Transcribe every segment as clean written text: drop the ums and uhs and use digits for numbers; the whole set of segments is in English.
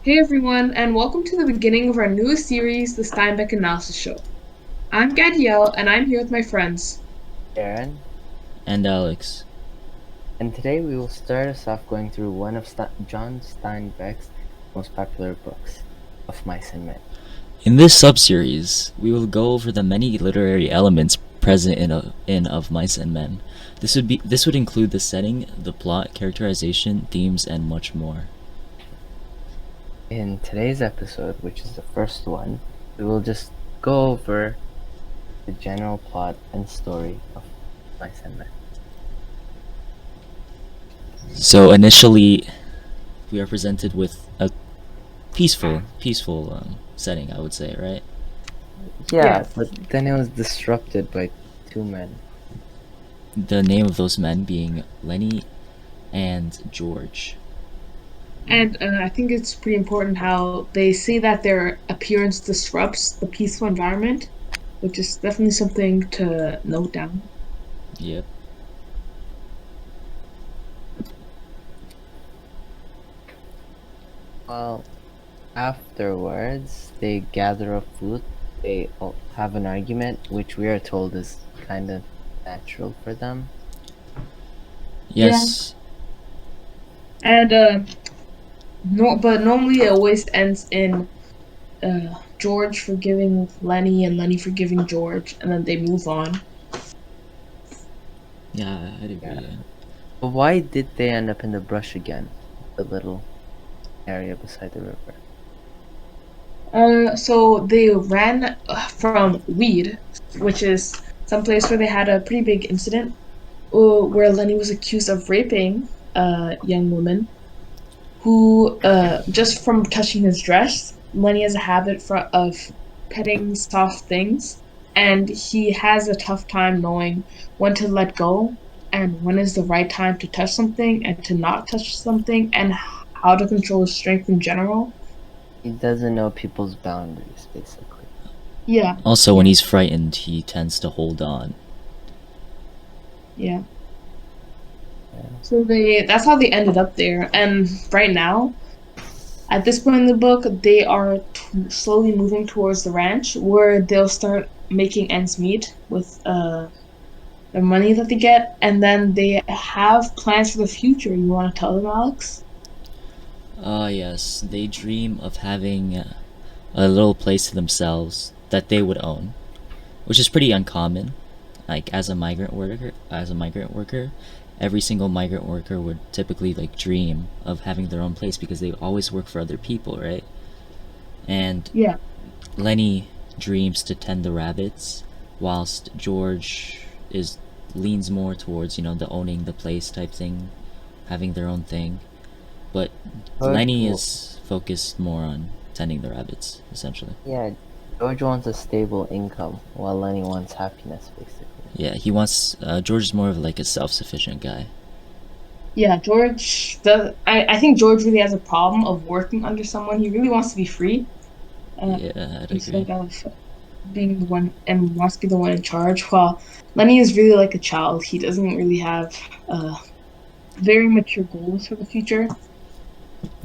Hey everyone, and welcome to the beginning of our newest series, the Steinbeck Analysis Show. I'm Gadiel, and I'm here with my friends. Aaron, And Alex. and today we will start us off going through one of John Steinbeck's most popular books, Of Mice and Men. In this subseries, we will go over the many literary elements present in Of Mice and Men. This would include the setting, the plot, characterization, themes, and much more. In today's episode, which is the first one, we will just go over the general plot and story of Mice and Men. So initially, we are presented with a peaceful setting, I would say, right? Yeah, Yeah, but then it was disrupted by two men. The name of those men being Lenny and George. and I think it's pretty important how they say that their appearance disrupts the peaceful environment, which is definitely something to note down. Yep. Well, afterwards, they gather up food. They all have an argument, which we are told is kind of natural for them. Yeah, Yes. and but normally it always ends in George forgiving Lenny and Lenny forgiving George, and then they move on. Yeah, I'd agree. Yeah. Yeah. But why did they end up in the brush again? The little area beside the river. So they ran from Weed, which is some place where they had a pretty big incident, where Lenny was accused of raping a young woman who, just from touching his dress, Lenny has a habit of petting soft things, and he has a tough time knowing when to let go and when is the right time to touch something and to not touch something, and how to control his strength in general. He doesn't know people's boundaries, basically. Yeah, Also, when yeah, he's frightened, he tends to hold on. yeah. Yeah. So that's how they ended up there. And right now, at this point in the book, they are slowly moving towards the ranch where they'll start making ends meet with the money that they get, and then they have plans for the future. You want to tell them, Alex? Ah, yes, they dream of having a little place to themselves that they would own, which is pretty uncommon. Like as a migrant worker, every single migrant worker would typically like dream of having their own place because they always work for other people, right? And Yeah, Lenny dreams to tend the rabbits, whilst George is leans more towards the owning the place type thing, having their own thing. But George, Lenny is focused more on tending the rabbits, essentially. yeah, George wants a stable income, while Lenny wants happiness, basically. Yeah, he wants. George is more of like a self-sufficient guy. yeah. I think George really has a problem of working under someone. He really wants to be free, uh, Yeah, I'd agree. instead of being the one and wants to be the one in charge. While Lenny is really like a child. He doesn't really have very mature goals for the future.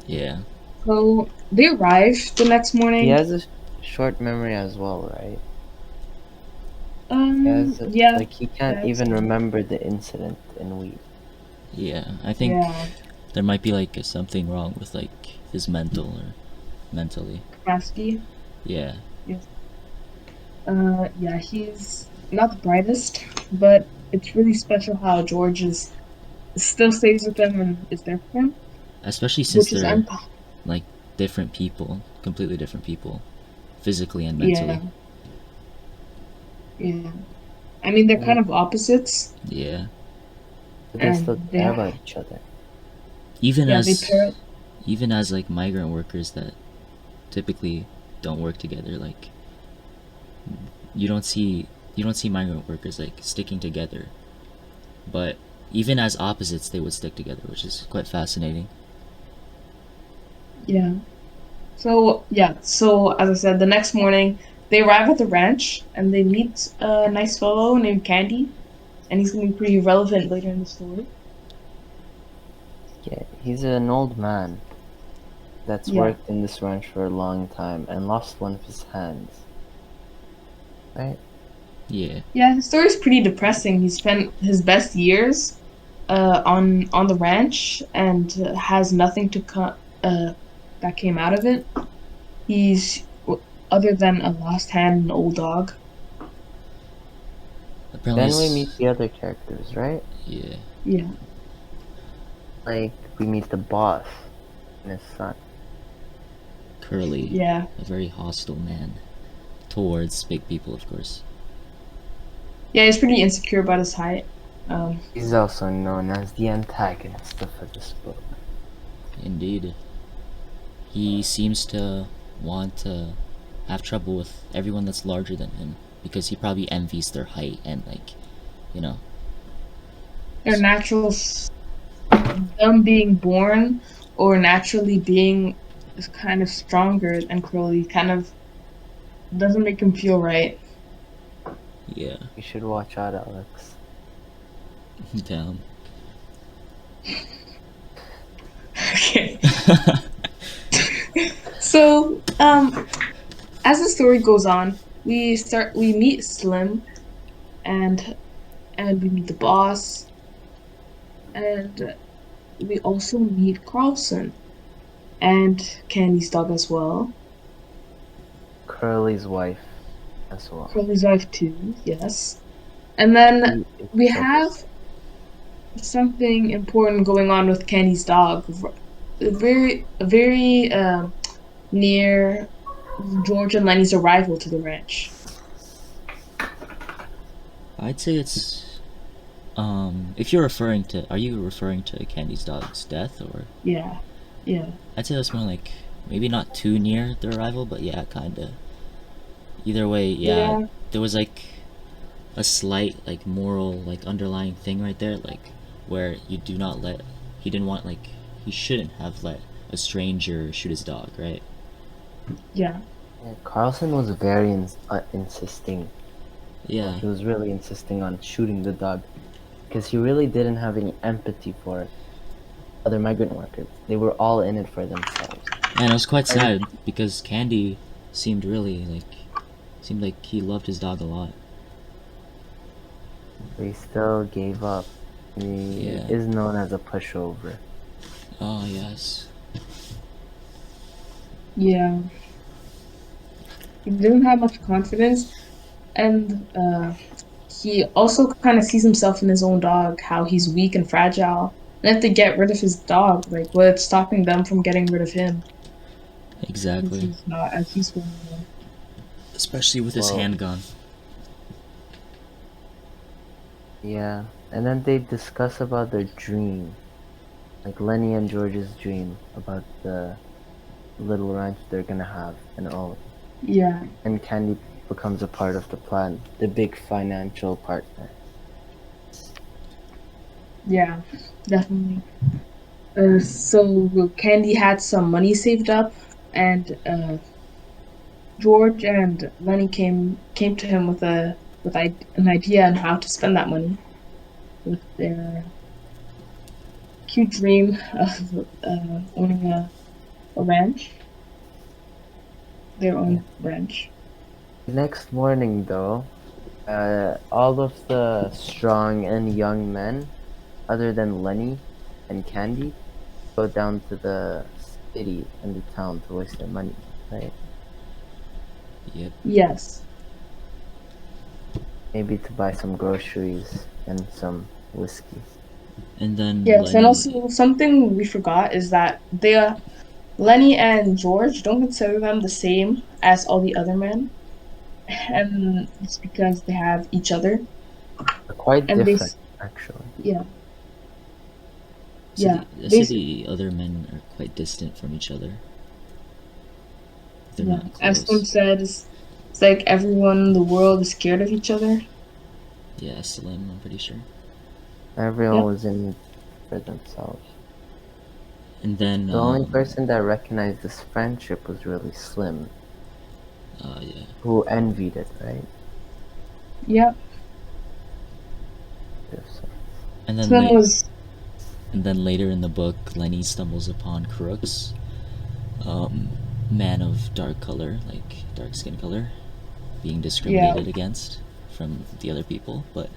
Yeah. So they arrive the next He morning. has a short memory as well, right? Yeah, Like, he can't that's even remember the incident in Weed. Yeah, I think yeah, there might be like something wrong with like his mental or mentally. capacity. Yeah. Yes. Yeah, he's not the brightest, but it's really special how George is still stays with them and is there for him, Especially since which is they're like different people, completely different people, physically and yeah, mentally. yeah. I mean, they're kind Yeah, of opposites, Yeah. but they still and care about each other. Even yeah, they as pair. even as like migrant workers that typically don't work together, like you don't see you don't see migrant workers like sticking together. But even as opposites they would stick together, which is quite fascinating. Yeah. So yeah, so as I said, the next morning they arrive at the ranch and they meet a nice fellow named Candy, and he's gonna be pretty relevant later in the story. Yeah, he's an old man. that's Yeah. worked in this ranch for a long time and lost one of his hands. Right? Yeah. Yeah, his story's pretty depressing. He spent his best years on the ranch and has nothing to that came out of it. He's other than a lost hand and an old dog. Apparently, Then we meet the other characters, right? yeah, Yeah. Like, we meet the boss and his son. Curly, Yeah. a very hostile man towards big people, of course. Yeah, he's pretty insecure about his height. He's also known as the antagonist of this book. Indeed, he seems to want to have trouble with everyone that's larger than him because he probably envies their height and you know, Their natural them being born or naturally being is kind of stronger and Crowley kind of doesn't make him feel right. yeah, You should watch out, Alex. down. Okay. So, as the story goes on, we meet Slim and we meet the boss and we also meet Carlson and Candy's dog as well. Curly's wife as well. Crowley's wife too, yes. And then we have something important going on with Candy's dog. Very near George and Lenny's arrival to the ranch. I'd say it's if you're referring to, are you referring to Candy's dog's death, or Yeah. Yeah. I'd say that's more like maybe not too near the arrival, but yeah, kinda. Either way, yeah, there was like a slight like moral like underlying thing right there, like where you do not let, he didn't want, like, he shouldn't have let a stranger shoot his dog, right? Yeah. Yeah, Carlson was very insisting. Yeah, He was really insisting on shooting the dog because he really didn't have any empathy for other migrant workers. They were all in it for themselves. and it was quite sad because Candy seemed like he loved his dog a lot. But he still gave up. He Yeah. is known as a pushover. Oh yes. Yeah. He didn't have much confidence, and he also kind of sees himself in his own dog, how he's weak and fragile. And if they get rid of his dog, like, what's stopping them from getting rid of him? Exactly. He's not as useful anymore. Especially with his Well- handgun. Yeah, and then they discuss about their dream. Like Lenny and George's dream about the little ranch they're gonna have and all. Yeah. And Candy becomes a part of the plan, the big financial partner. Yeah, definitely. So Candy had some money saved up, and George and Lenny came to him with an idea on how to spend that money, with their cute dream of owning a ranch, their own ranch. The next morning, though, all of the strong and young men, other than Lenny and Candy, go down to the city and the town to waste their money, right? Yep. Yes. Maybe to buy some groceries and some whiskey. And then Yes, Lenny, and also something we forgot is that Lenny and George don't consider them the same as all the other men, and it's because they have each other. They're quite And they different, actually. Yeah. so Yeah, I say the other men are quite distant from each other. They're Yeah. not As close. Slim said, it's like everyone in the world is scared of each other. Yeah, Slim, I'm pretty sure. Everyone Yep. was in it for themselves. And then The only person that recognized this friendship was really Slim, yeah. who envied it, right? Yep. So, And then Slim was and then later in the book, Lenny stumbles upon Crooks, man of dark color, like dark skin color, being Yeah. discriminated against from the other people. But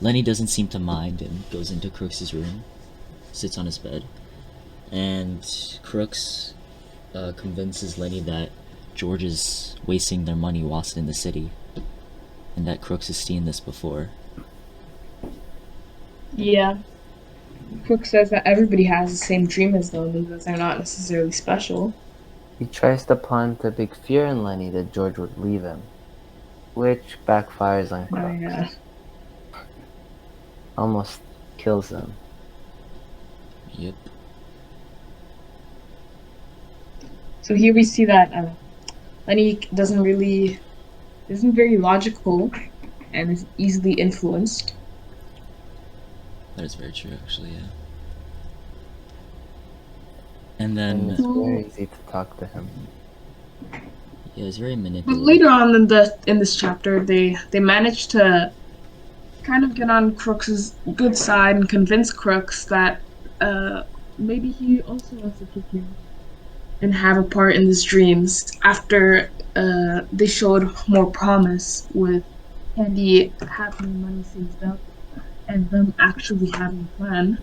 Lenny doesn't seem to mind and goes into Crooks's room, sits on his bed, and Crooks convinces Lenny that George is wasting their money whilst in the city, and that Crooks has seen this before. Yeah. Crook says that everybody has the same dream as them and that they're not necessarily special. He tries to plant a big fear in Lenny that George would leave him, which backfires on Oh, Crooks. yeah. Almost kills him. Yep. So here we see that Lenny isn't very logical and is easily influenced. That is very true, actually, yeah. And And then, it's very easy to talk to him. yeah, it's very But manipulative. later on in this chapter, they manage to kind of get on Crooks's good side and convince Crooks that maybe he also wants to kick in and have a part in his dreams after they showed more promise with Candy having money saved up and them actually having a plan.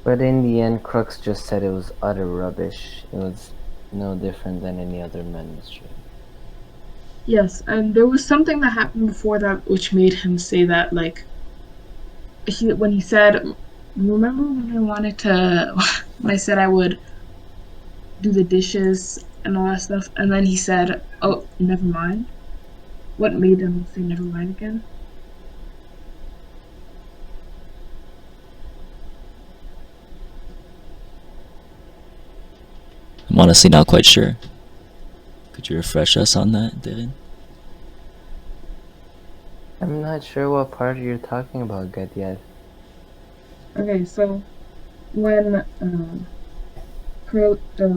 But in the end, Crooks just said it was utter rubbish. It was no different than any other men's dream. Yes, and there was something that happened before that which made him say that, like, when he said, remember when I wanted to, when I said I would do the dishes and all that stuff, and then he said, oh, never mind? What made him say never mind again? I'm honestly not quite sure. Could you refresh us on that, Dylan? I'm not sure what part you're talking about, yet. Okay, so when